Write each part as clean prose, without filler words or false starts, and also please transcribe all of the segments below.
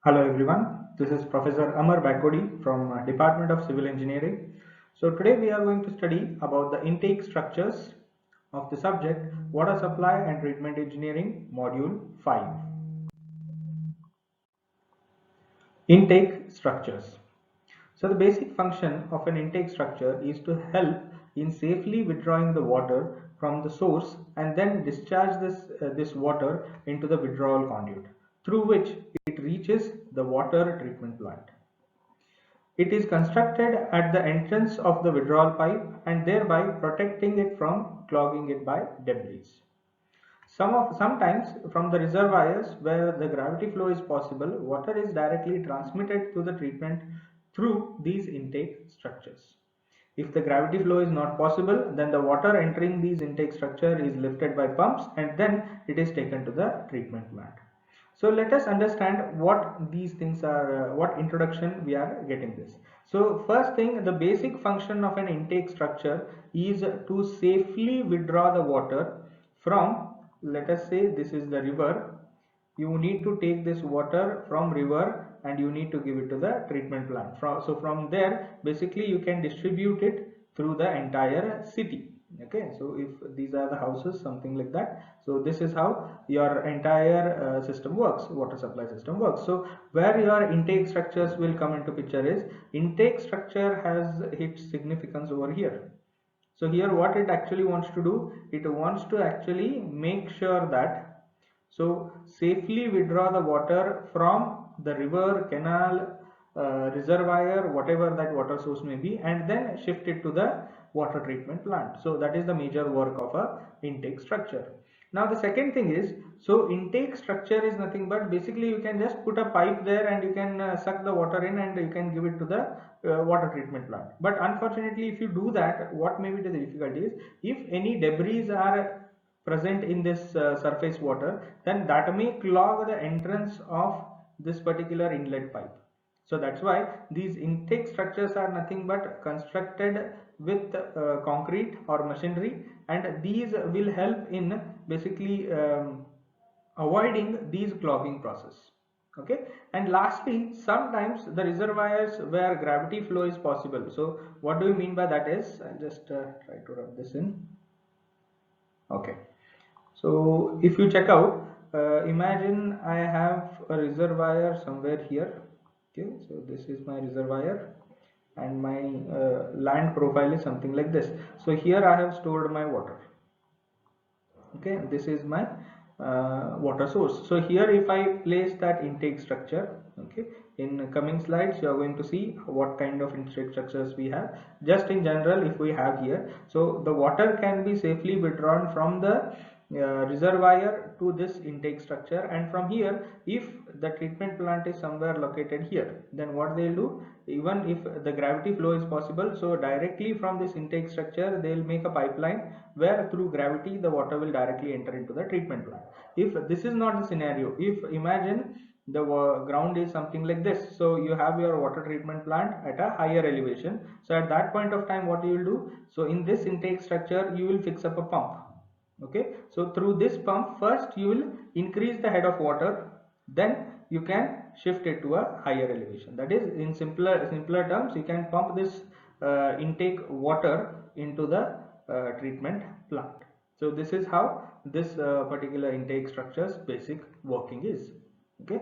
Hello everyone, this is Professor Amar Bagodi from Department of Civil Engineering. So today we are going to study about the intake structures of the subject Water Supply and Treatment Engineering Module 5. Intake structures. So the basic function of an intake structure is to help in safely withdrawing the water from the source and then discharge this water into the withdrawal conduit through which it reaches the water treatment plant. It is constructed at the entrance of the withdrawal pipe and thereby protecting it from clogging it by debris. Sometimes from the reservoirs where the gravity flow is possible, water is directly transmitted to the treatment through these intake structures. If the gravity flow is not possible, then the water entering these intake structure is lifted by pumps and then it is taken to the treatment plant. So let us understand what these things are, what introduction we are getting this. So first thing, the basic function of an intake structure is to safely withdraw the water from, let us say this is the river. You need to take this water from river and you need to give it to the treatment plant. So from there, basically you can distribute it through the entire city. Okay, so if these are the houses, something like that. So this is how your entire system works, water supply system works. So where your intake structures will come into picture is intake structure has its significance over here. So here what it actually wants to do, it wants to actually make sure that safely withdraw the water from the river, canal, reservoir, whatever that water source may be, and then shift it to the water treatment plant. So that is the major work of a intake structure. Now the second thing is, so intake structure is nothing but basically you can just put a pipe there and you can suck the water in and you can give it to the water treatment plant. But unfortunately, if you do that, what may be the difficulty is, if any debris are present in this surface water, then that may clog the entrance of this particular inlet pipe. So that's why these intake structures are nothing but constructed with concrete or machinery, and these will help in basically avoiding these clogging process. Okay, and lastly, sometimes the reservoirs where gravity flow is possible. So what do we mean by that is, I'll just try to rub this in. Okay, so if you check out, imagine I have a reservoir somewhere here. Okay, so this is my reservoir and my land profile is something like this. So here I have stored my water. Okay, this is my water source. So here if I place that intake structure, okay, in coming slides you are going to see what kind of intake structures we have. Just in general, if we have here, so the water can be safely withdrawn from the reservoir to this intake structure, and from here, if the treatment plant is somewhere located here, then what they'll do, even if the gravity flow is possible, so directly from this intake structure they'll make a pipeline where through gravity the water will directly enter into the treatment plant. If this is not the scenario, if imagine the ground is something like this, so you have your water treatment plant at a higher elevation, so at that point of time what you will do, so in this intake structure you will fix up a pump. Okay, so through this pump, first you will increase the head of water, then you can shift it to a higher elevation. That is, in simpler terms, you can pump this intake water into the treatment plant. So this is how this particular intake structure's basic working is. Okay,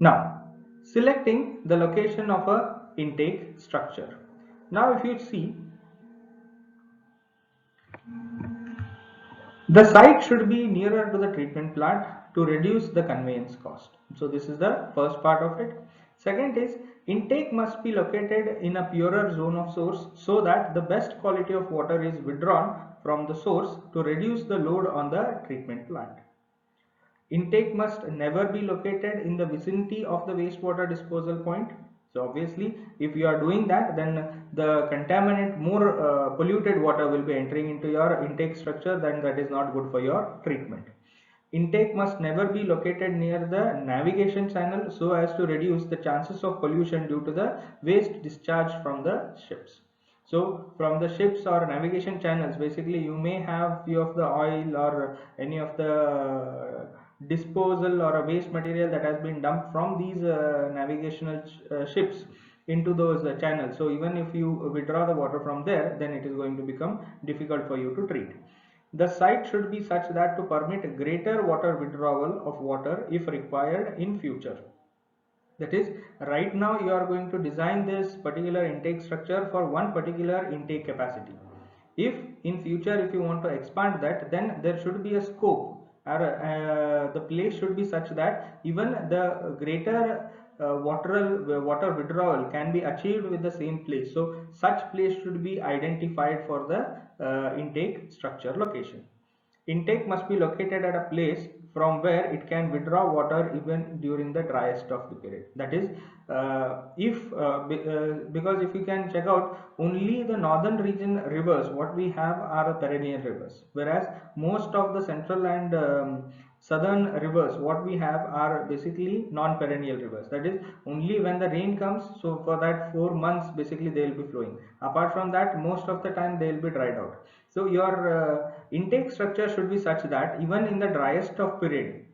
now selecting the location of a intake structure. Now if you see, the site should be nearer to the treatment plant to reduce the conveyance cost. So this is the first part of it. Second is, intake must be located in a purer zone of source so that the best quality of water is withdrawn from the source to reduce the load on the treatment plant. Intake must never be located in the vicinity of the wastewater disposal point. So obviously, if you are doing that, then the contaminant, more polluted water will be entering into your intake structure, then that is not good for your treatment. Intake must never be located near the navigation channel so as to reduce the chances of pollution due to the waste discharged from the ships. So from the ships or navigation channels, basically you may have few of the oil or any of the disposal or a waste material that has been dumped from these navigational ships into those channels. So even if you withdraw the water from there, then it is going to become difficult for you to treat. The site should be such that to permit greater water withdrawal of water if required in future. That is, right now you are going to design this particular intake structure for one particular intake capacity. If in future, if you want to expand that, then there should be a scope, or the place should be such that even the greater water withdrawal can be achieved with the same place. So such place should be identified for the intake structure location. Intake must be located at a place from where it can withdraw water even during the driest of the period. That is, because if you can check out, only the northern region rivers what we have are perennial rivers, whereas most of the central and southern rivers what we have are basically non-perennial rivers. That is, only when the rain comes, so for that 4 months basically they will be flowing. Apart from that, most of the time they will be dried out. So your intake structure should be such that even in the driest of period,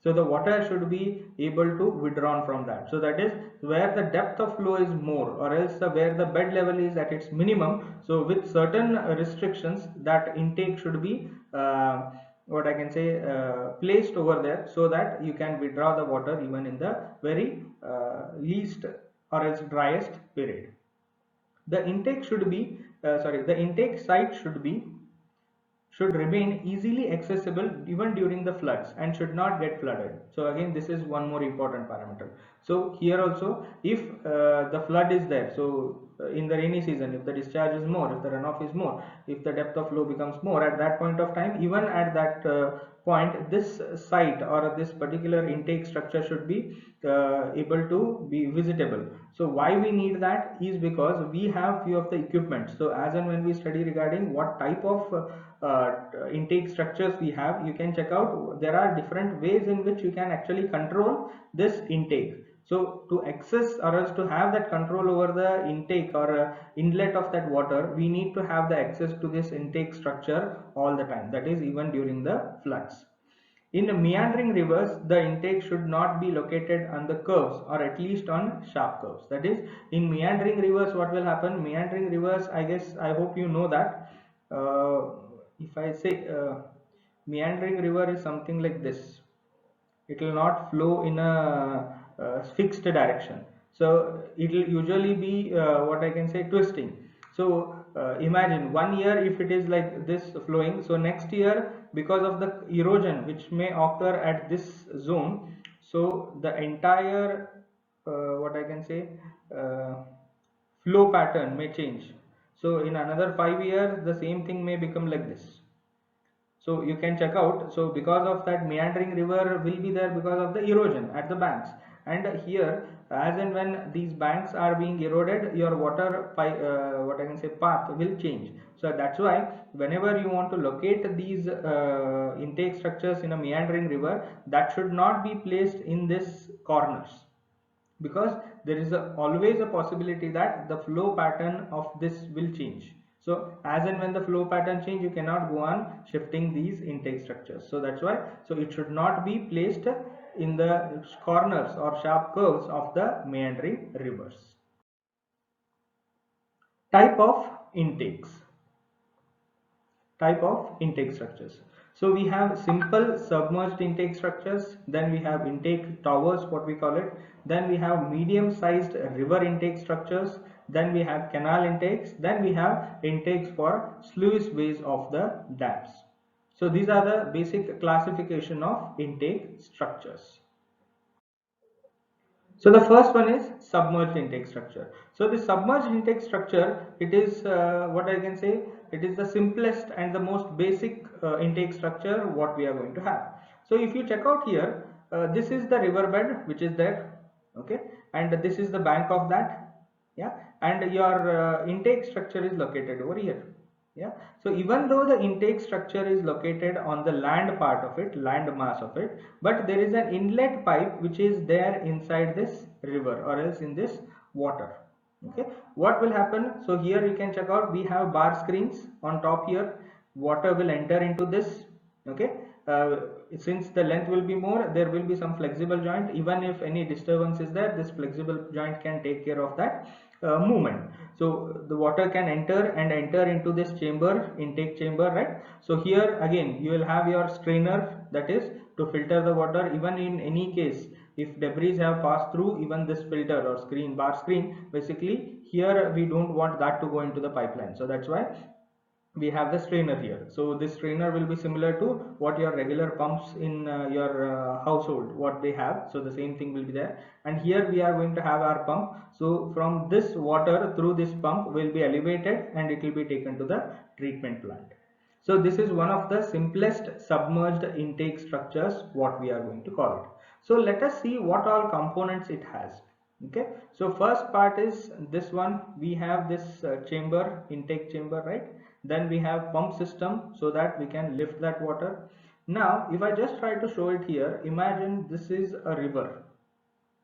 so the water should be able to withdrawn from that. So that is where the depth of flow is more, or else where the bed level is at its minimum. So with certain restrictions, that intake should be what I can say placed over there, so that you can withdraw the water even in the very least or else driest period. The intake should be the intake site should remain easily accessible even during the floods and should not get flooded. So again, this is one more important parameter. So here also, if the flood is there, so in the rainy season, if the discharge is more, if the runoff is more, if the depth of flow becomes more at that point of time, even at that point, this site or this particular intake structure should be able to be visitable. So why we need that is because we have few of the equipment. So as and when we study regarding what type of intake structures we have, you can check out there are different ways in which you can actually control this intake. So to access or else to have that control over the intake or inlet of that water, we need to have the access to this intake structure all the time. That is, even during the floods. In meandering rivers, the intake should not be located on the curves, or at least on sharp curves. That is, in meandering rivers, what will happen? Meandering rivers, I guess, I hope you know that. If I say meandering river is something like this, it will not flow in a fixed direction. So it will usually be what I can say twisting. So imagine 1 year if it is like this flowing, so next year because of the erosion which may occur at this zone, so the entire what I can say uh, flow pattern may change. So in another 5 years the same thing may become like this. So you can check out, so because of that, meandering river will be there because of the erosion at the banks. And here, as and when these banks are being eroded, your water what I can say path will change. So that's why whenever you want to locate these intake structures in a meandering river, that should not be placed in this corners, because there is always a possibility that the flow pattern of this will change. So as and when the flow pattern change, you cannot go on shifting these intake structures. So that's why, so it should not be placed in the corners or sharp curves of the meandering rivers. Type of intakes. Type of intake structures. So we have simple submerged intake structures, then we have intake towers, what we call it, then we have medium sized river intake structures, then we have canal intakes, then we have intakes for sluice ways of the dams. So these are the basic classification of intake structures. So the first one is submerged intake structure. So the submerged intake structure, it is what I can say, it is the simplest and the most basic intake structure what we are going to have. So if you check out here, this is the riverbed which is there, okay, and this is the bank of that, yeah, and your intake structure is located over here. Yeah, so even though the intake structure is located on the land part of it, land mass of it, but there is an inlet pipe which is there inside this river or else in this water. Okay, what will happen? So here you can check out, we have bar screens on top here, water will enter into this. Okay, since the length will be more, there will be some flexible joint. Even if any disturbance is there, this flexible joint can take care of that movement. So the water can enter into this chamber, intake chamber, right? So here again you will have your strainer, that is to filter the water. Even in any case, if debris have passed through even this filter or screen, bar screen, basically here we don't want that to go into the pipeline. So that's why we have the strainer here. So this strainer will be similar to what your regular pumps in your household, what they have. So the same thing will be there, and here we are going to have our pump. So from this water through this pump will be elevated and it will be taken to the treatment plant. So this is one of the simplest submerged intake structures, what we are going to call it. So let us see what all components it has. Okay, so first part is this one. We have this chamber, intake chamber, right? Then we have pump system so that we can lift that water. Now if I just try to show it here, imagine this is a river.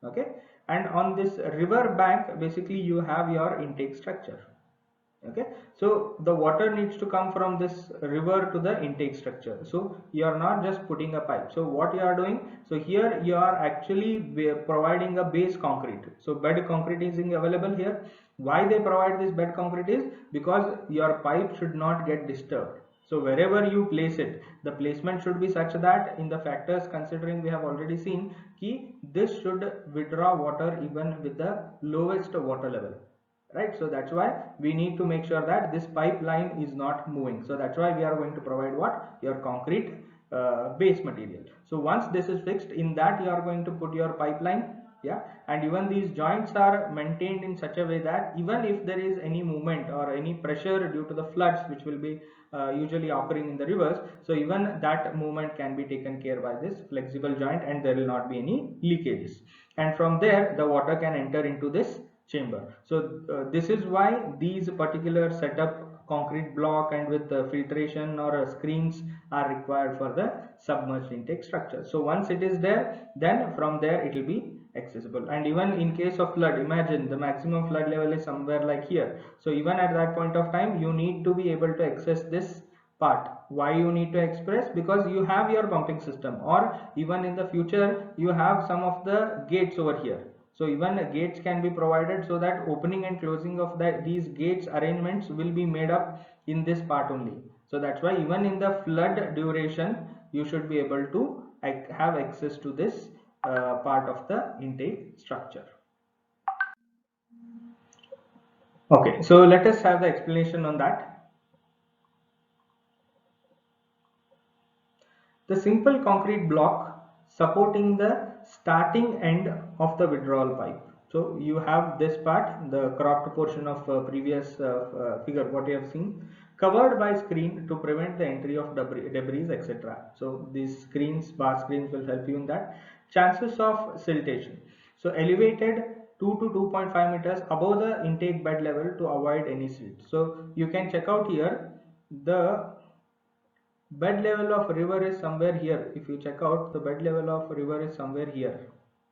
Okay, and on this river bank basically you have your intake structure. Okay, so the water needs to come from this river to the intake structure. So you are not just putting a pipe. So what you are doing, so here you are actually providing a base concrete. So bed concrete is available here. Why they provide this bed concrete is because your pipe should not get disturbed. So wherever you place it, the placement should be such that in the factors considering, we have already seen ki this should withdraw water even with the lowest water level, right? So that's why we need to make sure that this pipeline is not moving. So that's why we are going to provide what, your concrete base material. So once this is fixed, in that you are going to put your pipeline. Yeah, and even these joints are maintained in such a way that even if there is any movement or any pressure due to the floods which will be usually occurring in the rivers, so even that movement can be taken care by this flexible joint and there will not be any leakages, and from there the water can enter into this chamber. So this is why these particular setup, concrete block and with filtration or screens are required for the submerged intake structure. So once it is there, then from there it will be accessible. And even in case of flood, imagine the maximum flood level is somewhere like here. So even at that point of time, you need to be able to access this part. Why you need to express? Because you have your pumping system, or even in the future you have some of the gates over here. So even gates can be provided, so that opening and closing of these gates arrangements will be made up in this part only. So that's why even in the flood duration you should be able to have access to this part of the intake structure. Okay, so let us have the explanation on that. The simple concrete block supporting the starting end of the withdrawal pipe. So you have this part, the cropped portion of previous figure what you have seen, covered by screen to prevent the entry of debris, etc. So these screens, bar screens will help you in that. Chances of siltation. So elevated 2 to 2.5 meters above the intake bed level to avoid any silt. So you can check out here, the bed level of river is somewhere here. If you check out, the bed level of river is somewhere here,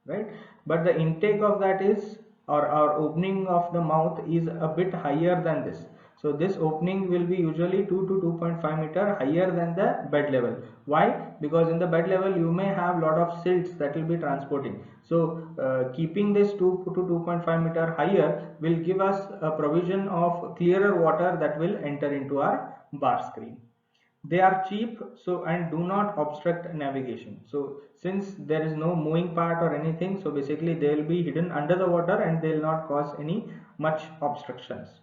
right? But the intake of that is, or our opening of the mouth is a bit higher than this. So this opening will be usually 2 to 2.5 meter higher than the bed level. Why? Because in the bed level you may have lot of silts that will be transporting. So keeping this 2 to 2.5 meter higher will give us a provision of clearer water that will enter into our bar screen. They are cheap, so, and do not obstruct navigation. So since there is no moving part or anything, so basically they will be hidden under the water and they will not cause any much obstructions.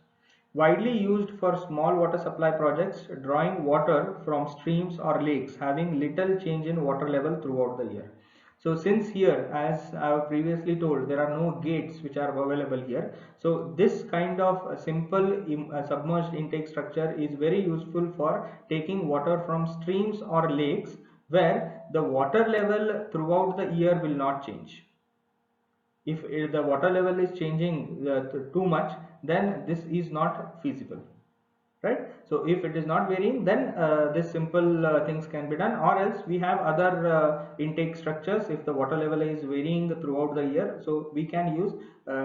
Widely used for small water supply projects, drawing water from streams or lakes having little change in water level throughout the year. So since here, as I have previously told, there are no gates which are available here. So this kind of simple submerged intake structure is very useful for taking water from streams or lakes where the water level throughout the year will not change. If the water level is changing too much, then this is not feasible, right? So if it is not varying, then this simple things can be done, or else we have other intake structures. If the water level is varying throughout the year, so we can use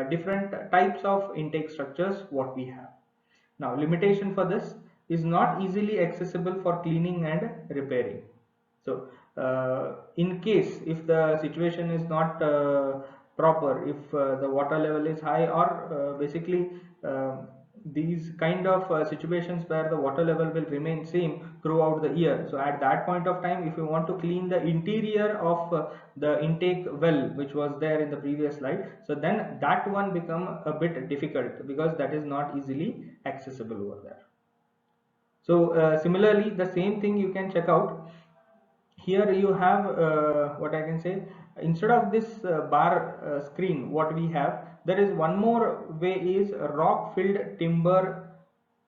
different types of intake structures what we have. Now limitation for this is not easily accessible for cleaning and repairing. So in case if the situation is not proper, if the water level is high, or basically these kind of situations where the water level will remain same throughout the year. So at that point of time, if you want to clean the interior of the intake well which was there in the previous slide, so then that one become a bit difficult because that is not easily accessible over there. So similarly, the same thing you can check out. Here you have what I can say, instead of this bar screen, what we have, there is one more way, is rock filled timber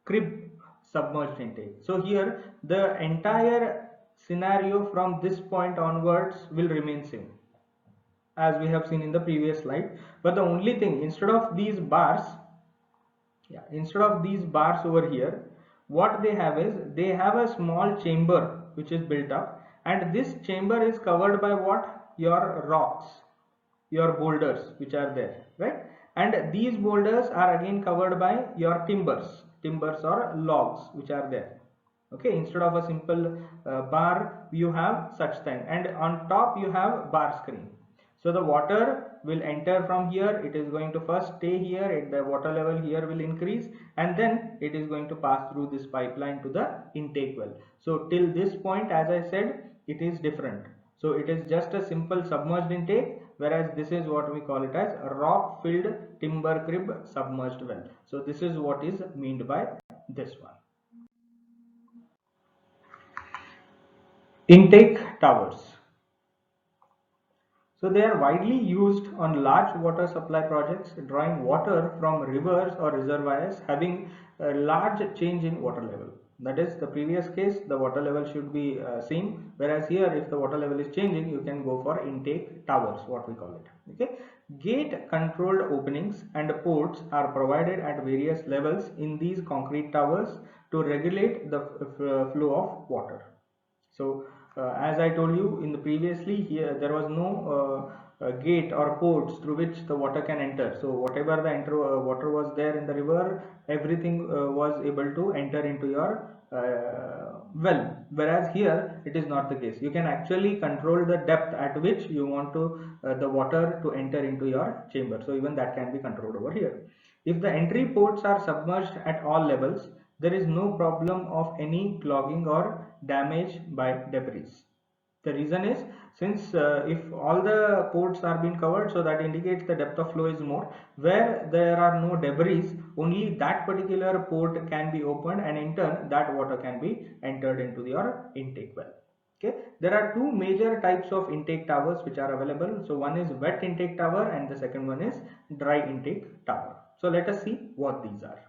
crib submerged intake. So here the entire scenario from this point onwards will remain same as we have seen in the previous slide, but the only thing, instead of these bars, yeah, instead of these bars over here, what they have is they have a small chamber which is built up, and this chamber is covered by what? Your rocks, your boulders which are there, right? And these boulders are again covered by your timbers or logs which are there. Okay, instead of a simple bar, you have such thing, and on top you have bar screen. So the water will enter from here, it is going to first stay here, the water level here will increase, and then it is going to pass through this pipeline to the intake well. So till this point, as I said, it is different. So it is just a simple submerged intake, whereas this is what we call it as a rock filled timber crib submerged well. So this is what is meant by this one. Intake towers. So they are widely used on large water supply projects, drawing water from rivers or reservoirs having a large change in water level. That is, the previous case, the water level should be same, whereas here if the water level is changing, you can go for intake towers, what we call it. Okay, gate controlled openings and ports are provided at various levels in these concrete towers to regulate the flow of water. So as I told you in the previously, here there was no gate or ports through which the water can enter. So whatever the water was there in the river, everything was able to enter into your well. Whereas here it is not the case. You can actually control the depth at which you want to the water to enter into your chamber. So even that can be controlled over here. If the entry ports are submerged at all levels, there is no problem of any clogging or damage by debris. The reason is, since if all the ports are being covered, so that indicates the depth of flow is more. Where there are no debris, only that particular port can be opened, and in turn that water can be entered into your intake well. Okay, there are two major types of intake towers which are available. So one is wet intake tower and the second one is dry intake tower. So let us see what these are.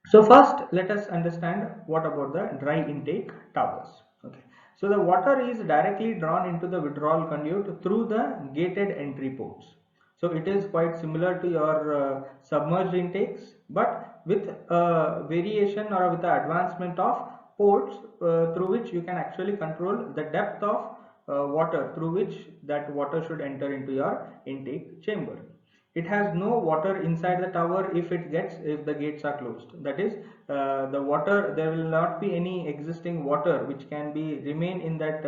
So first let us understand what about the dry intake towers. Okay, so the water is directly drawn into the withdrawal conduit through the gated entry ports. So it is quite similar to your submerged intakes, but with variation or with the advancement of ports through which you can actually control the depth of water through which that water should enter into your intake chamber. It has no water inside the tower if the gates are closed. That is, the water, there will not be any existing water which can be remain in that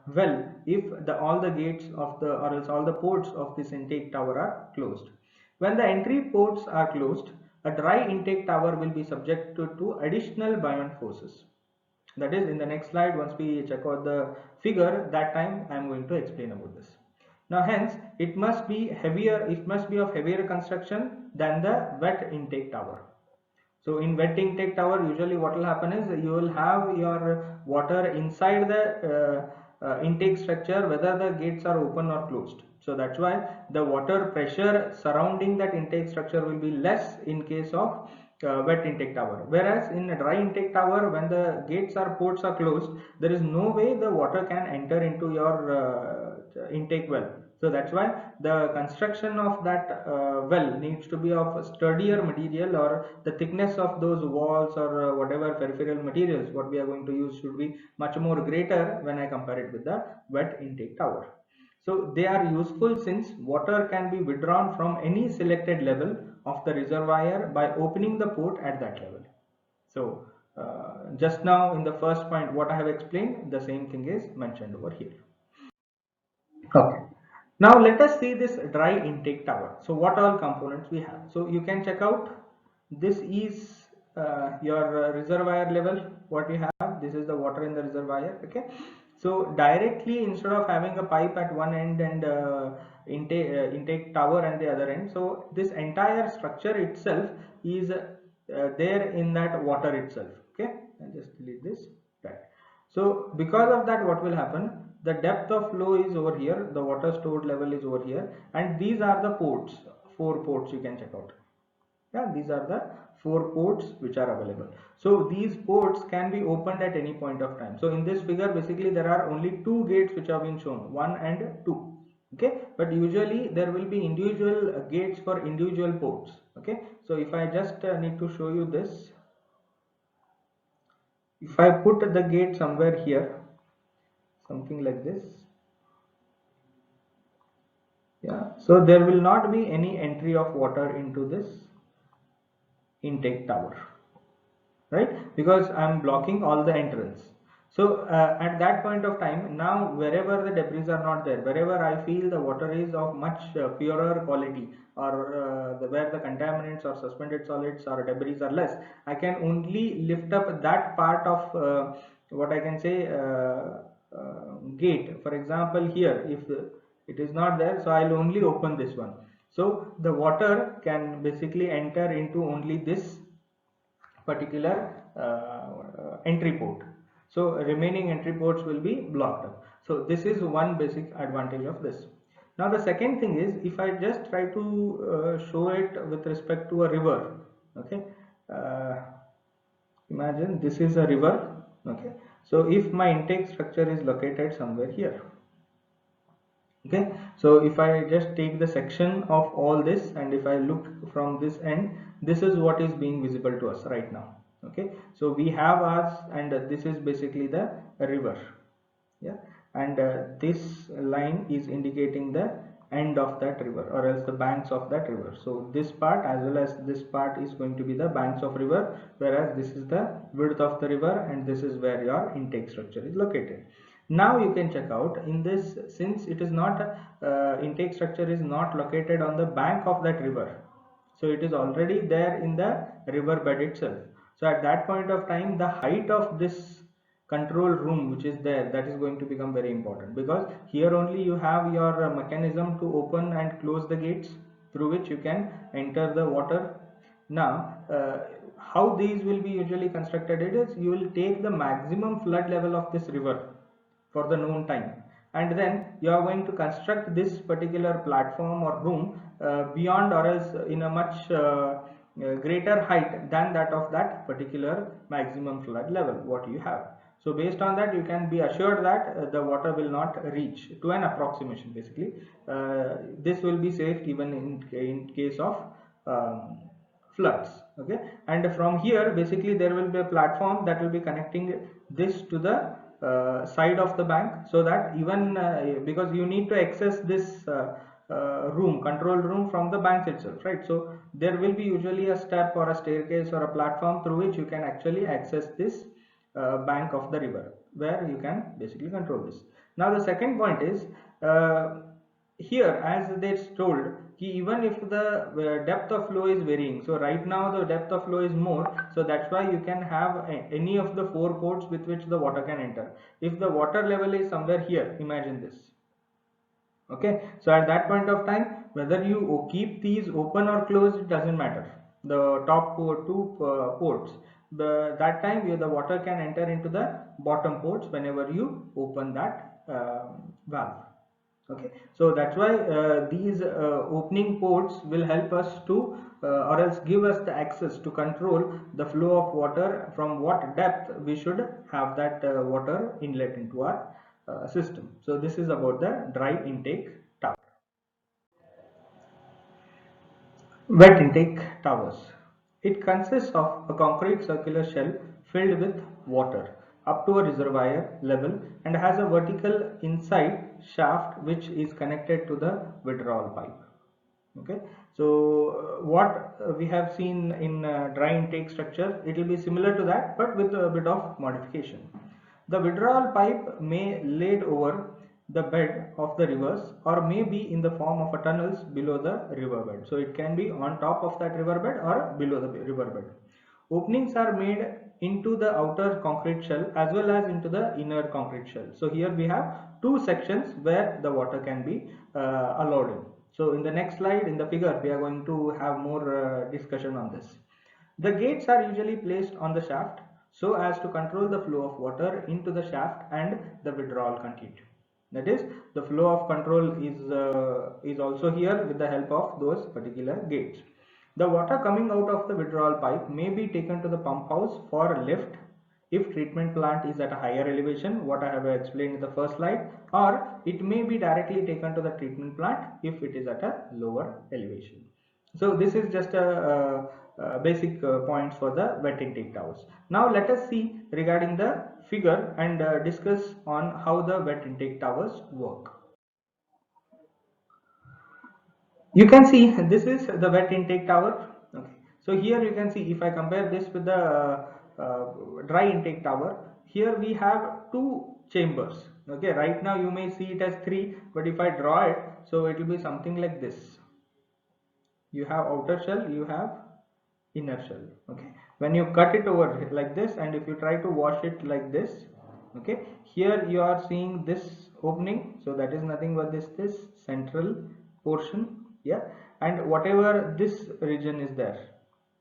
well if all the gates of the, or else all the ports of this intake tower are closed. When the entry ports are closed, a dry intake tower will be subject to additional buoyant forces. That is, in the next slide, once we check out the figure, that time I am going to explain about this. Now hence it must be heavier, it must be of heavier construction than the wet intake tower. So in wet intake tower, usually what will happen is you will have your water inside the intake structure whether the gates are open or closed. So that's why the water pressure surrounding that intake structure will be less in case of wet intake tower. Whereas in a dry intake tower, when the gates or ports are closed, there is no way the water can enter into your intake well. So that's why the construction of that well needs to be of sturdier material, or the thickness of those walls or whatever peripheral materials what we are going to use should be much more greater when I compare it with the wet intake tower. So they are useful since water can be withdrawn from any selected level of the reservoir by opening the port at that level. So Just now in the first point what I have explained, the same thing is mentioned over here. Okay. Now let us see this dry intake tower. So what all components we have. So you can check out, this is your reservoir level, what we have. This is the water in the reservoir. Okay. So directly, instead of having a pipe at one end and intake tower at the other end, so this entire structure itself is there in that water itself. Okay. I'll just delete this. Right. So because of that, what will happen? The depth of flow is over here, the water stored level is over here, and these are the ports, 4 ports you can check out. Yeah, these are the 4 ports which are available. So these ports can be opened at any point of time. So in this figure, basically there are only 2 gates which have been shown, 1 and 2. Okay, but usually there will be individual gates for individual ports. Okay, so if I just need to show you this, if I put the gate somewhere here, something like this, yeah, so there will not be any entry of water into this intake tower, right, because I'm blocking all the entrance. So at that point of time, now wherever the debris are not there, wherever I feel the water is of much purer quality, or where the contaminants or suspended solids or debris are less, I can only lift up that part of what I can say gate. For example, here if it is not there, so I'll only open this one, so the water can basically enter into only this particular entry port. So remaining entry ports will be blocked up. So this is one basic advantage of this. Now the second thing is, if I just try to show it with respect to a river. Okay, uh, imagine this is a river. Okay, so if my intake structure is located somewhere here. Okay, so if I just take the section of all this, and if I look from this end, this is what is being visible to us right now. Okay, so we have us, and this is basically the river. Yeah, and this line is indicating the end of that river, or else the banks of that river. So this part as well as this part is going to be the banks of river, whereas this is the width of the river, and this is where your intake structure is located. Now you can check out in this, since it is not intake structure is not located on the bank of that river, so it is already there in the river bed itself. So at that point of time, the height of this control room which is there, that is going to become very important, because here only you have your mechanism to open and close the gates through which you can enter the water. Now how these will be usually constructed, it is you will take the maximum flood level of this river for the known time, and then you are going to construct this particular platform or room beyond, or else in a much greater height than that of that particular maximum flood level what you have. So based on that, you can be assured that the water will not reach to an approximation. Basically this will be safe even in case of floods. Okay, and from here basically there will be a platform that will be connecting this to the side of the bank, so that even because you need to access this control room from the banks itself, right? So there will be usually a step or a staircase or a platform through which you can actually access this bank of the river, where you can basically control this. Now the second point is, here as they told, even if the depth of flow is varying, so right now the depth of flow is more, so that's why you can have any of the 4 ports with which the water can enter. If the water level is somewhere here, imagine this. Okay, so at that point of time, whether you keep these open or closed, it doesn't matter. The top 2 ports, that time the water can enter into the bottom ports whenever you open that valve. Okay, so that's why these opening ports will help us to or else give us the access to control the flow of water, from what depth we should have that water inlet into our system. So this is about the dry intake tower. Wet intake towers. It consists of a concrete circular shell filled with water up to a reservoir level, and has a vertical inside shaft which is connected to the withdrawal pipe. Okay, so what we have seen in dry intake structure, it will be similar to that but with a bit of modification. The withdrawal pipe may laid over the bed of the rivers or may be in the form of a tunnels below the riverbed. So it can be on top of that riverbed or below the riverbed. Openings are made into the outer concrete shell as well as into the inner concrete shell. So here we have two sections where the water can be allowed in. So in the next slide, in the figure, we are going to have more discussion on this. The gates are usually placed on the shaft so as to control the flow of water into the shaft and the withdrawal continuity. That is, the flow of control is also here with the help of those particular gates. The water coming out of the withdrawal pipe may be taken to the pump house for lift if treatment plant is at a higher elevation, what I have explained in the first slide, or it may be directly taken to the treatment plant if it is at a lower elevation. So this is just a basic points for the wet intake towers. Now let us see regarding the figure and discuss on how the wet intake towers work. You can see this is the wet intake tower. Okay, so here you can see if I compare this with the dry intake tower, here we have two chambers. Okay, right now you may see it as three, but if I draw it, so it will be something like this. You have outer shell, you have inner shell. Okay, when you cut it over like this and if you try to wash it like this, okay, here you are seeing this opening, so that is nothing but this central portion. Yeah, and whatever this region is there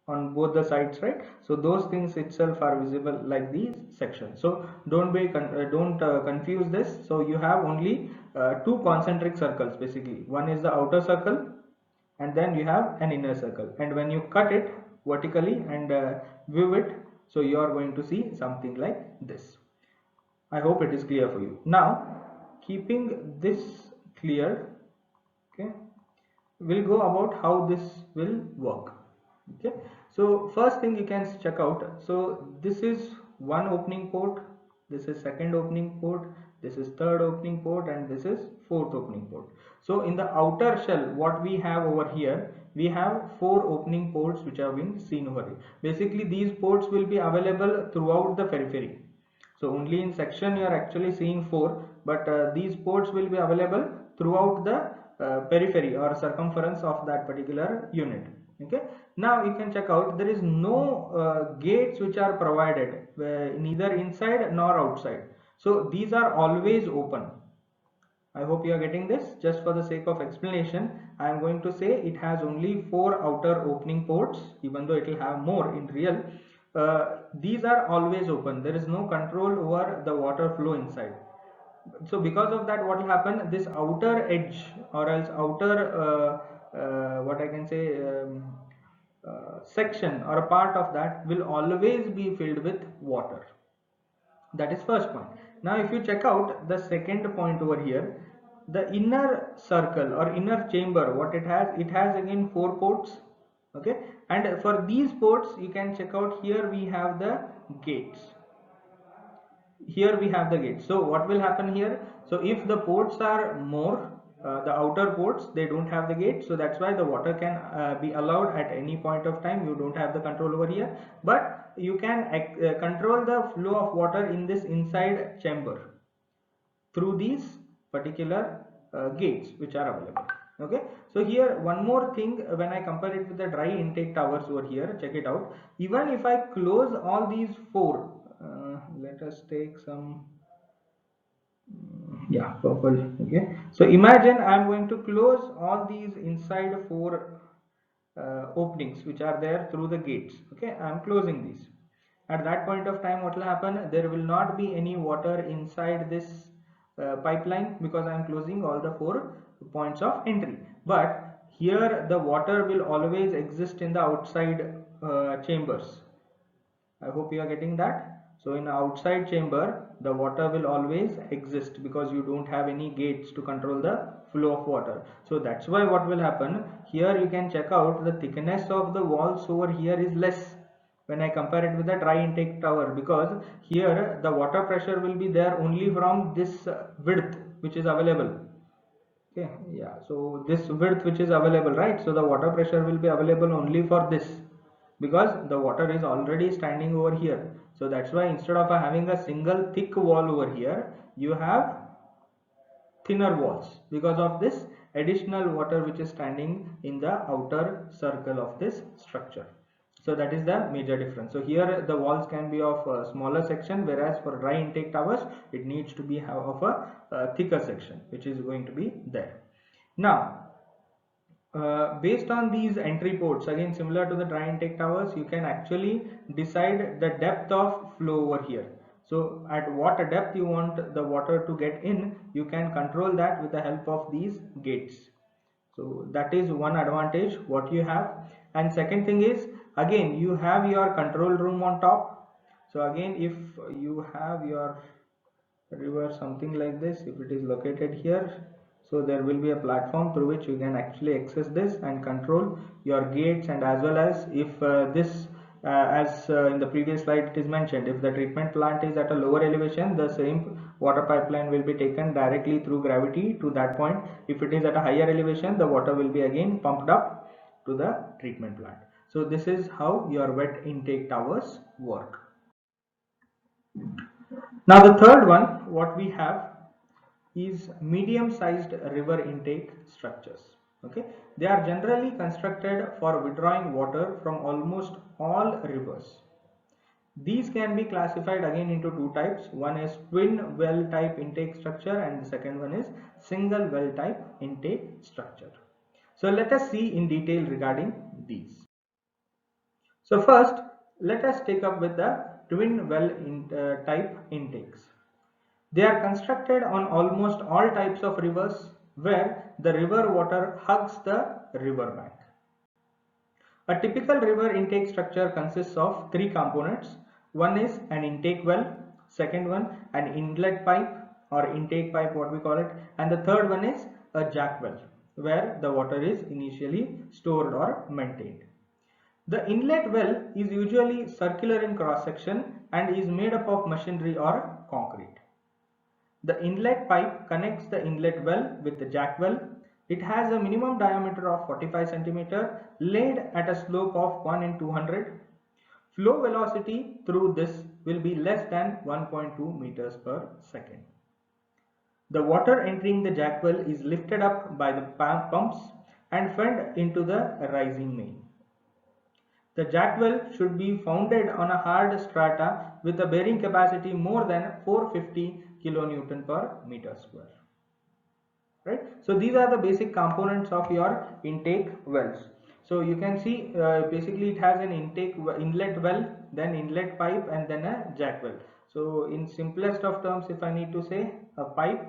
on both the sides, right? So those things itself are visible like these sections. So don't confuse this. So you have only two concentric circles. Basically, one is the outer circle and then you have an inner circle, and when you cut it vertically and view it, so you are going to see something like this. I hope it is clear for you. Now, keeping this clear, okay, we'll go about how this will work. Okay, so first thing you can check out, so this is one opening port, this is second opening port, this is third opening port, and this is fourth opening port. So in the outer shell, what we have over here, we have four opening ports which have been seen over here. Basically these ports will be available throughout the periphery. So only in section you are actually seeing four, but these ports will be available throughout the periphery or circumference of that particular unit. Okay, now you can check out there is no gates which are provided neither inside nor outside. So these are always open. I hope you are getting this. Just for the sake of explanation, I am going to say it has only four outer opening ports, even though it will have more in real. These are always open. There is no control over the water flow inside. So because of that, what will happen? This outer edge or else outer what I can say section or a part of that will always be filled with water. That is first point. Now if you check out the second point over here, the inner circle or inner chamber, what it has again four ports. Okay, and for these ports you can check out, here we have the gates, here we have the gate. So what will happen here? So if the ports are more, the outer ports, they don't have the gate, so that's why the water can be allowed at any point of time. You don't have the control over here, but you can control the flow of water in this inside chamber through these particular gates which are available. Okay, so here one more thing, when I compare it with the dry intake towers over here, check it out. Even if I close all these four, let us take some, yeah, purple. Okay, so imagine I'm going to close all these inside four openings which are there through the gates. Okay, I'm closing these. At that point of time, what will happen? There will not be any water inside this pipeline because I'm closing all the four points of entry. But here the water will always exist in the outside chambers. I hope you are getting that. So in outside chamber, the water will always exist because you don't have any gates to control the flow of water. So that's why what will happen, here you can check out the thickness of the walls over here is less when I compare it with the dry intake tower, because here the water pressure will be there only from this width which is available. Okay, yeah, so this width which is available, right? So the water pressure will be available only for this, because the water is already standing over here. So that's why instead of having a single thick wall over here, you have thinner walls, because of this additional water which is standing in the outer circle of this structure. So that is the major difference. So here the walls can be of a smaller section, whereas for dry intake towers it needs to be of a thicker section which is going to be there. Now based on these entry ports, again similar to the dry intake towers, you can actually decide the depth of flow over here. So at what depth you want the water to get in, you can control that with the help of these gates. So that is one advantage what you have. And second thing is, again you have your control room on top. So again, if you have your river something like this, if it is located here, so there will be a platform through which you can actually access this and control your gates. And as well as if this as in the previous slide it is mentioned, if the treatment plant is at a lower elevation, the same water pipeline will be taken directly through gravity to that point. If it is at a higher elevation, the water will be again pumped up to the treatment plant. So this is how your wet intake towers work. Now the third one what we have is medium-sized river intake structures. Okay, they are generally constructed for withdrawing water from almost all rivers. These can be classified again into two types. One is twin well type intake structure and the second one is single well type intake structure. So let us see in detail regarding these. So first, let us take up with the twin well type intakes. They are constructed on almost all types of rivers where the river water hugs the river bank. A typical river intake structure consists of three components. One is an intake well, second one an inlet pipe or intake pipe what we call it, and the third one is a jack well where the water is initially stored or maintained. The inlet well is usually circular in cross section and is made up of machinery or concrete. The inlet pipe connects the inlet well with the jack well. It has a minimum diameter of 45 cm laid at a slope of 1 in 200. Flow velocity through this will be less than 1.2 meters per second. The water entering the jack well is lifted up by the pumps and fed into the rising main. The jack well should be founded on a hard strata with a bearing capacity more than 450 kilonewton per meter square. Right? So these are the basic components of your intake wells. So you can see basically it has an inlet well, then inlet pipe, and then a jack well. So in simplest of terms, if I need to say, a pipe,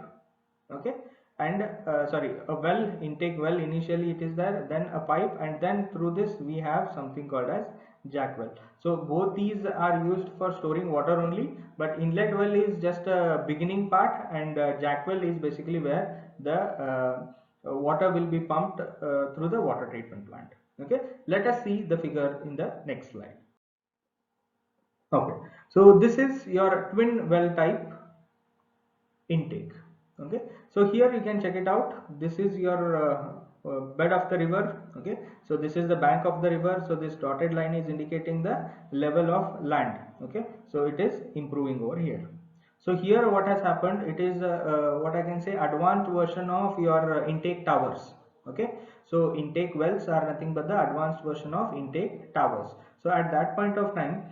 okay, and sorry, a well, intake well, initially it is there, then a pipe, and then through this we have something called as jack well. So both these are used for storing water only, but inlet well is just a beginning part, and jack well is basically where the water will be pumped through the water treatment plant. Okay, let us see the figure in the next slide. Okay, so this is your twin well type intake. Okay, so here you can check it out. This is your bed of the river. Okay, so this is the bank of the river. So this dotted line is indicating the level of land. Okay, so it is improving over here. So here what has happened, it is what I can say advanced version of your intake towers. Okay, so intake wells are nothing but the advanced version of intake towers. So at that point of time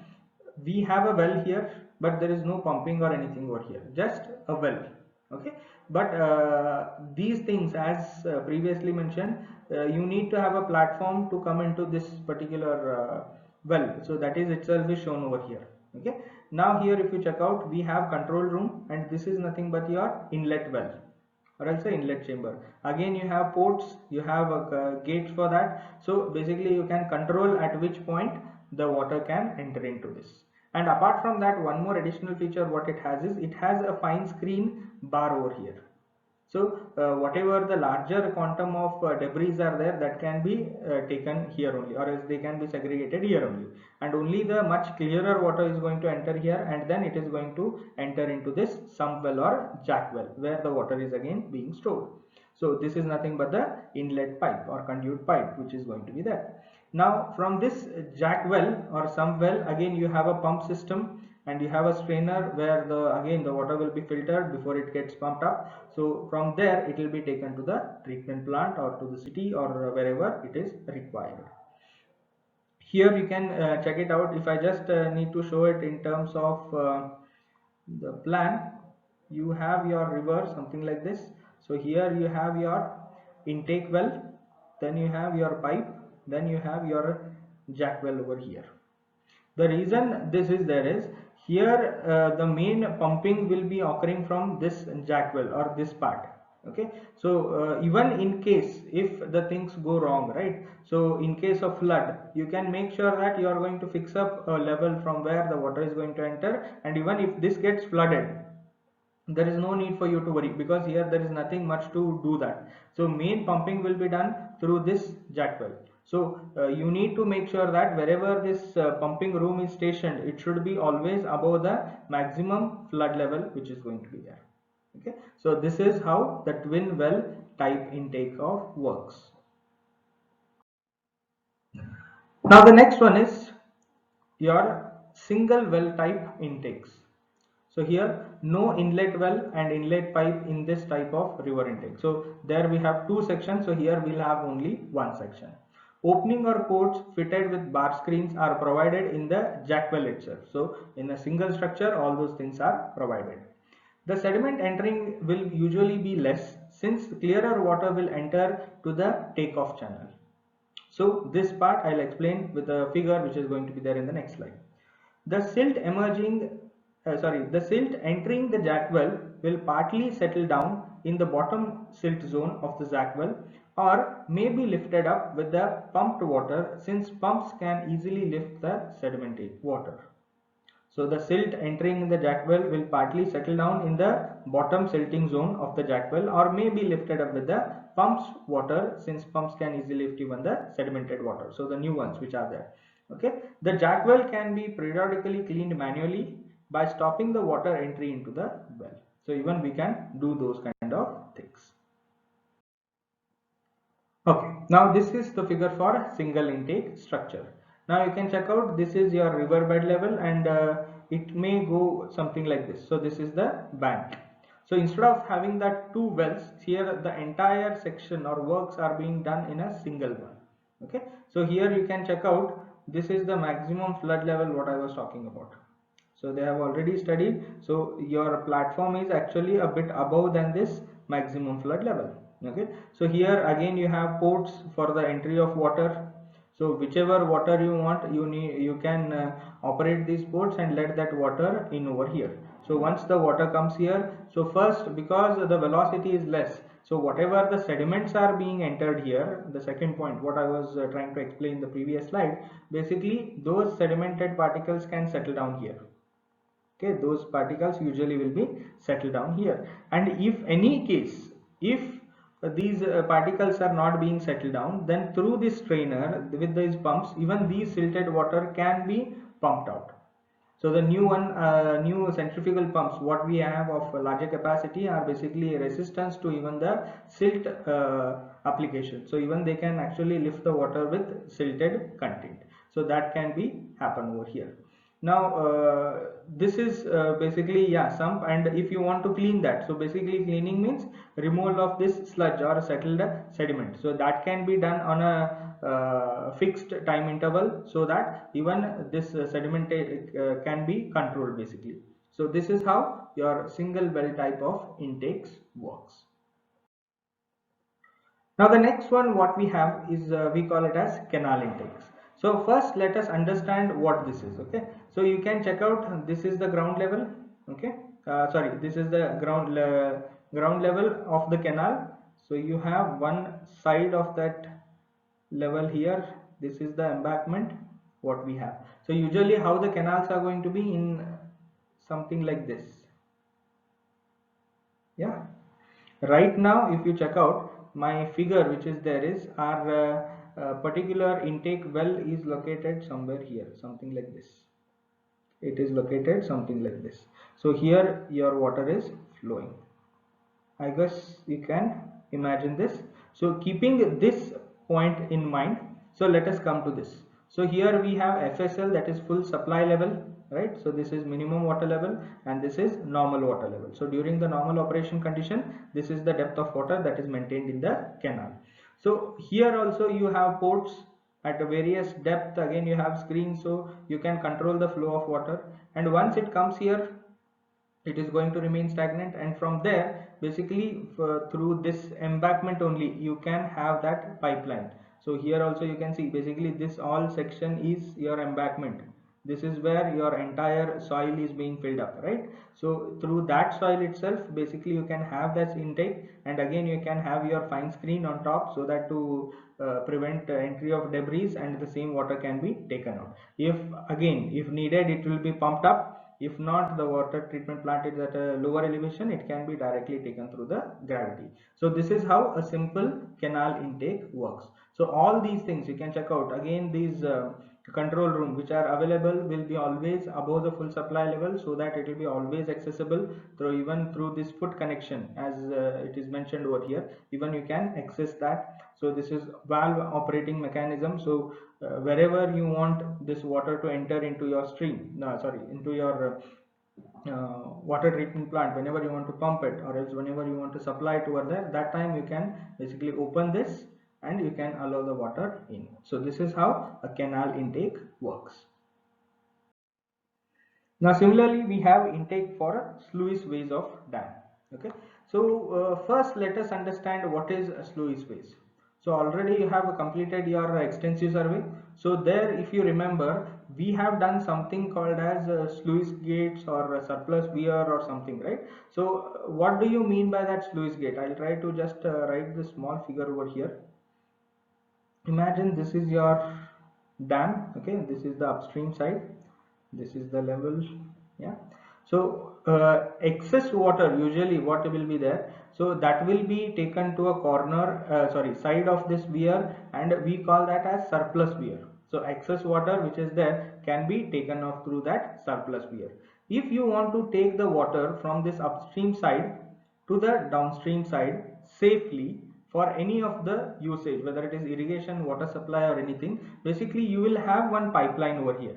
we have a well here, but there is no pumping or anything over here, just a well. Okay, but these things, as previously mentioned, you need to have a platform to come into this particular well. So that is itself is shown over here. Okay, now here if you check out, we have control room, and this is nothing but your inlet well, or else the inlet chamber. Again you have ports, you have gates for that. So basically you can control at which point the water can enter into this. And apart from that, one more additional feature what it has is, it has a fine screen bar over here. So whatever the larger quantum of debris are there, that can be taken here only, or else they can be segregated here only, and only the much clearer water is going to enter here, and then it is going to enter into this sump well or jack well where the water is again being stored. So this is nothing but the inlet pipe or conduit pipe which is going to be there. Now from this jack well or some well, again you have a pump system and you have a strainer where again the water will be filtered before it gets pumped up. So from there it will be taken to the treatment plant or to the city or wherever it is required. Here you can check it out. If I just need to show it in terms of the plan, you have your river something like this. So here you have your intake well, then you have your pipe, then you have your jack well over here. The reason this is there is here the main pumping will be occurring from this jack well or this part. Okay, so even in case if the things go wrong, right, so in case of flood you can make sure that you are going to fix up a level from where the water is going to enter, and even if this gets flooded there is no need for you to worry because here there is nothing much to do that. So main pumping will be done through this jack well. So you need to make sure that wherever this pumping room is stationed, it should be always above the maximum flood level which is going to be there. Okay, so this is how the twin well type intake of works. Now the next one is your single well type intakes. So here no inlet well and inlet pipe in this type of river intake. So there we have two sections, so here we'll have only one section. Opening or ports fitted with bar screens are provided in the jack well itself. So in a single structure all those things are provided. The sediment entering will usually be less since clearer water will enter to the takeoff channel. So this part I'll explain with a figure which is going to be there in the next slide. The silt the silt entering the jack well will partly settle down in the bottom silt zone of the jack well or may be lifted up with the pumped water since pumps can easily lift the sedimented water. So the silt entering the jack well will partly settle down in the bottom silting zone of the jack well or may be lifted up with the pumps water since pumps can easily lift even the sedimented water. So the new ones which are there. Okay, the jack well can be periodically cleaned manually by stopping the water entry into the well. So even we can do those kind of things. Okay, now this is the figure for single intake structure. Now you can check out, this is your river bed level and it may go something like this. So this is the bank. So instead of having that two wells, here the entire section or works are being done in a single one. Okay, so here you can check out, this is the maximum flood level what I was talking about. So they have already studied, so your platform is actually a bit above than this maximum flood level. Okay, so here again you have ports for the entry of water. So whichever water you want, you can operate these ports and let that water in over here. So once the water comes here, so first because the velocity is less, so whatever the sediments are being entered here, the second point what I was trying to explain in the previous slide, basically those sedimented particles can settle down here. Okay, those particles usually will be settled down here, and if any case if these particles are not being settled down, then through this strainer with these pumps even these silted water can be pumped out. So the new centrifugal pumps what we have of larger capacity are basically resistance to even the silt application. So even they can actually lift the water with silted content. So that can be happen over here. Now this is basically, yeah, sump, and if you want to clean that, so basically cleaning means removal of this sludge or settled sediment. So that can be done on a fixed time interval so that even this sediment can be controlled basically. So this is how your single well type of intakes works. Now the next one what we have is we call it as canal intakes. So first let us understand what this is. Okay, so you can check out, this is the ground level. Okay, sorry, this is the ground level of the canal. So you have one side of that level here, this is the embankment what we have. So usually how the canals are going to be in something like this. Yeah, right now if you check out my figure which is there is our particular intake well is located somewhere here, something like this. It is located something like this. So here your water is flowing. I guess you can Imagine this. So keeping this point in mind, so let us come to this. So here we have FSL, that is full supply level, right? So this is minimum water level and this is normal water level. So during the normal operation condition, this is the depth of water that is maintained in the canal. So here also you have ports at a various depth. Again you have screens, so you can control the flow of water, and once it comes here it is going to remain stagnant, and from there basically through this embankment only you can have that pipeline. So here also you can see basically this all section is your embankment. This is where your entire soil is being filled up, right? So through that soil itself basically you can have that intake, and again you can have your fine screen on top, so that to prevent entry of debris, and the same water can be taken out. If again if needed it will be pumped up. If not, the water treatment plant is at a lower elevation, it can be directly taken through the gravity. So this is how a simple canal intake works. So all these things you can check out. Again, these control room which are available will be always above the full supply level, so that it will be always accessible through, even through this foot connection, as it is mentioned over here. Even you can access that. So this is valve operating mechanism. So wherever you want this water to enter into your stream, sorry, into your water treatment plant, whenever you want to pump it, or else whenever you want to supply it over there, that time you can basically open this and you can allow the water in. So this is how a canal intake works. Now similarly we have intake for sluice ways of dam. Okay, so first let us understand what is a sluice ways. So already you have completed your extensive survey. So there, if you remember, we have done something called as sluice gates or surplus weir or something, right? So what do you mean by that sluice gate? I'll try to just write this small figure over here. Imagine this is your dam. Okay, this is the upstream side, this is the level. Yeah, so excess water usually what will be there, so that will be taken to a corner, sorry, side of this weir, and we call that as surplus weir. So excess water which is there can be taken off through that surplus weir. If you want to take the water from this upstream side to the downstream side safely for any of the usage, whether it is irrigation, water supply or anything, basically you will have one pipeline over here.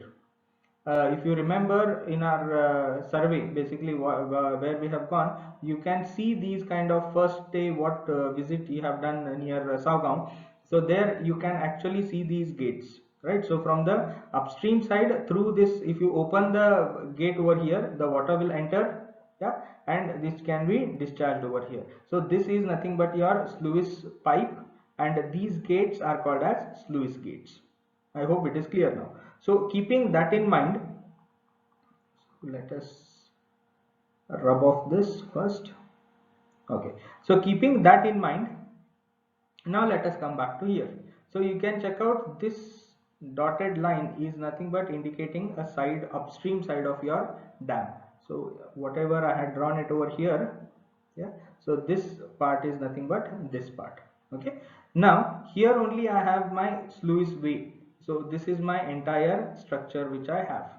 If you remember in our survey, basically where we have gone, you can see these kind of first day what visit you have done near Saugaon. So there you can actually see these gates, right? So from the upstream side through this, if you open the gate over here, the water will enter, yeah, and this can be discharged over here. So this is nothing but your sluice pipe, and these gates are called as sluice gates. I hope it is clear now. So keeping that in mind, let us rub off this first. Okay, so keeping that in mind, now let us come back to here. So you can check out this dotted line is nothing but indicating a side, upstream side of your dam. So whatever I had drawn it over here, yeah, so this part is nothing but this part. Okay, now here only I have my sluice way. So this is my entire structure which I have.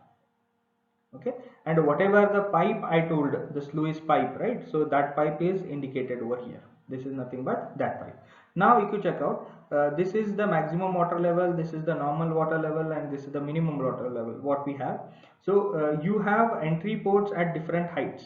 Okay, and whatever the pipe I told, the sluice pipe, right? So that pipe is indicated over here. This is nothing but that pipe. Now if you check out, this is the maximum water level, this is the normal water level, and this is the minimum water level what we have. So you have entry ports at different heights.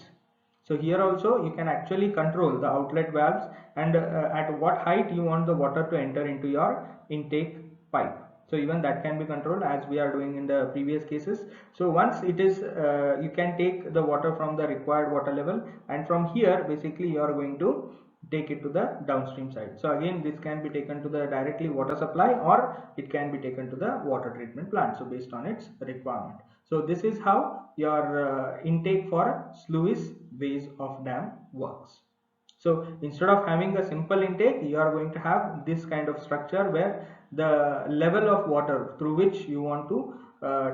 So here also you can actually control the outlet valves, and at what height you want the water to enter into your intake pipe. So even that can be controlled as we are doing in the previous cases. So once it is you can take the water from the required water level, and from here basically you are going to take it to the downstream side. So again this can be taken to the directly water supply, or it can be taken to the water treatment plant, so based on its requirement. So this is how your intake for sluice ways of dam works. So instead of having a simple intake, you are going to have this kind of structure where the level of water through which you want to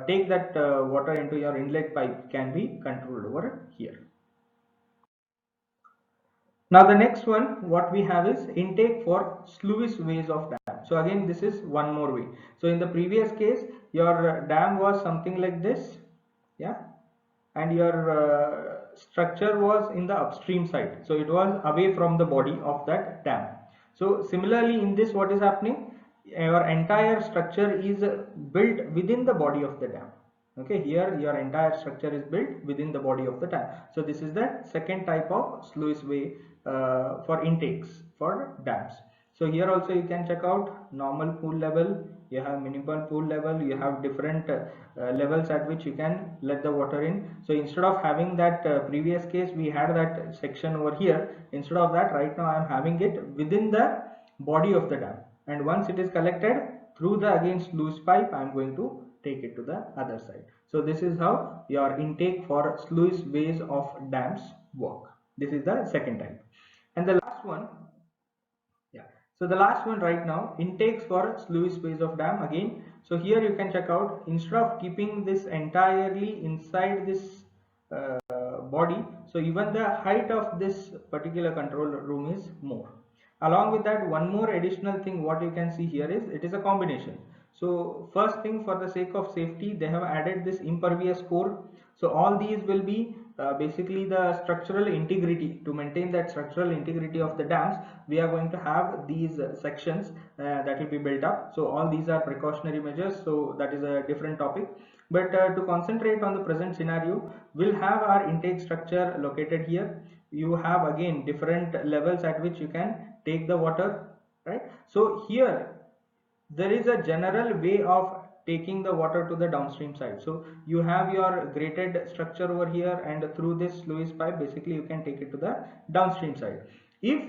take that water into your inlet pipe can be controlled over here. Now the next one what we have is intake for sluice ways of dam. So again this is one more way. So in the previous case your dam was something like this, yeah, and your structure was in the upstream side, so it was away from the body of that dam. So similarly in this, what is happening? Your entire structure is built within the body of the dam. Okay, here your entire structure is built within the body of the dam. So this is the second type of sluice way for intakes for dams. So here also you can check out normal pool level, you have minimal pool level, you have different levels at which you can let the water in. So instead of having that previous case we had that section over here, instead of that right now I am having it within the body of the dam, and once it is collected through the again sluice pipe, I am going to take it to the other side. So this is how your intake for sluice ways of dams work. This is the second type. And the last one, yeah, so the last one right now, intakes for sluice ways of dam again. So here you can check out, instead of keeping this entirely inside this body, so even the height of this particular control room is more. Along with that, one more additional thing what you can see here is it is a combination. So first thing, for the sake of safety, they have added this impervious core. So all these will be basically the structural integrity. To maintain that structural integrity of the dams, we are going to have these sections that will be built up. So all these are precautionary measures, so that is a different topic. But to concentrate on the present scenario, we'll have our intake structure located here. You have again different levels at which you can take the water, right? So here there is a general way of taking the water to the downstream side. So you have your grated structure over here, and through this sluice pipe basically you can take it to the downstream side. If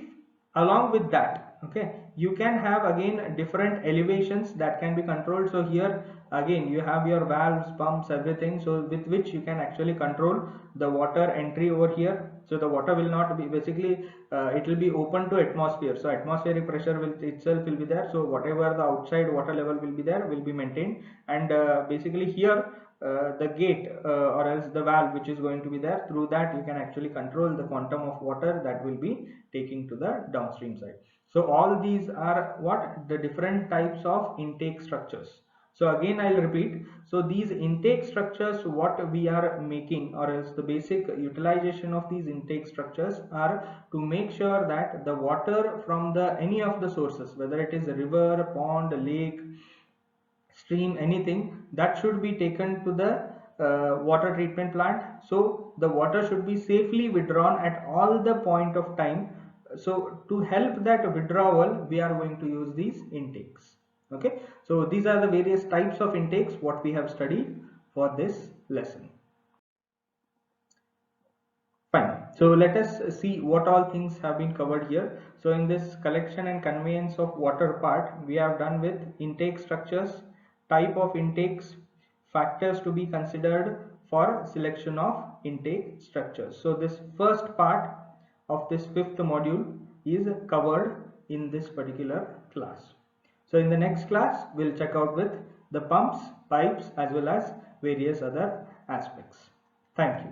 along with that, okay, you can have again different elevations that can be controlled. So here again you have your valves, pumps, everything, so with which you can actually control the water entry over here. So the water will not be basically it will be open to atmosphere, so atmospheric pressure will itself will be there, so whatever the outside water level will be there will be maintained. And basically here the gate or else the valve which is going to be there, through that you can actually control the quantum of water that will be taking to the downstream side. So all these are what the different types of intake structures. So again I'll repeat, so these intake structures, what we are making, or else the basic utilization of these intake structures are to make sure that the water from the any of the sources, whether it is a river, pond, lake, stream, anything, that should be taken to the water treatment plant. So the water should be safely withdrawn at all the point of time. So to help that withdrawal, we are going to use these intakes. Okay, so these are the various types of intakes what we have studied for this lesson. Fine. So let us see what all things have been covered here. So in this collection and conveyance of water part, we have done with intake structures, type of intakes, factors to be considered for selection of intake structures. So this first part of this fifth module is covered in this particular class. So in the next class, we'll check out with the pumps, pipes, as well as various other aspects. Thank you.